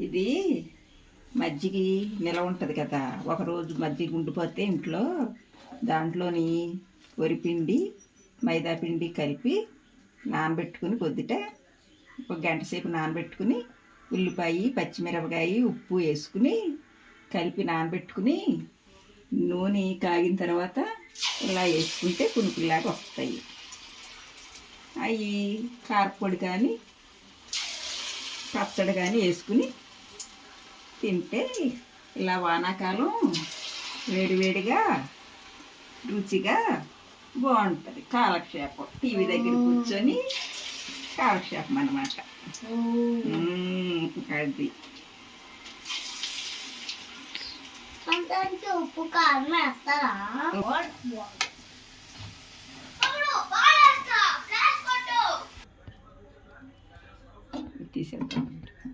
ఇది మజ్జిగ నిలవ ఉంటుంది కదా, ఒకరోజు మజ్జిగ ఉండిపోతే ఇంట్లో దాంట్లోని వరిపిండి మైదాపిండి కలిపి నానబెట్టుకుని పొద్దుట ఒక గంట సేపు నానబెట్టుకుని ఉల్లిపాయ పచ్చిమిరపకాయ ఉప్పు వేసుకుని కలిపి నానబెట్టుకుని నూనె కాగిన తర్వాత ఇలా వేసుకుంటే పునుకుల్లాగా వస్తాయి. అవి కారపొడి కానీ పచ్చడి కానీ వేసుకుని తింటే ఇలా వానాకాలం వేడివేడిగా రుచిగా బాగుంటుంది. కాలక్షేపం టీవీ దగ్గర కూర్చొని కాలక్షేపం అన్నమాట. అది ఉప్పు కారం వేస్తారా? తీసేద్దాం.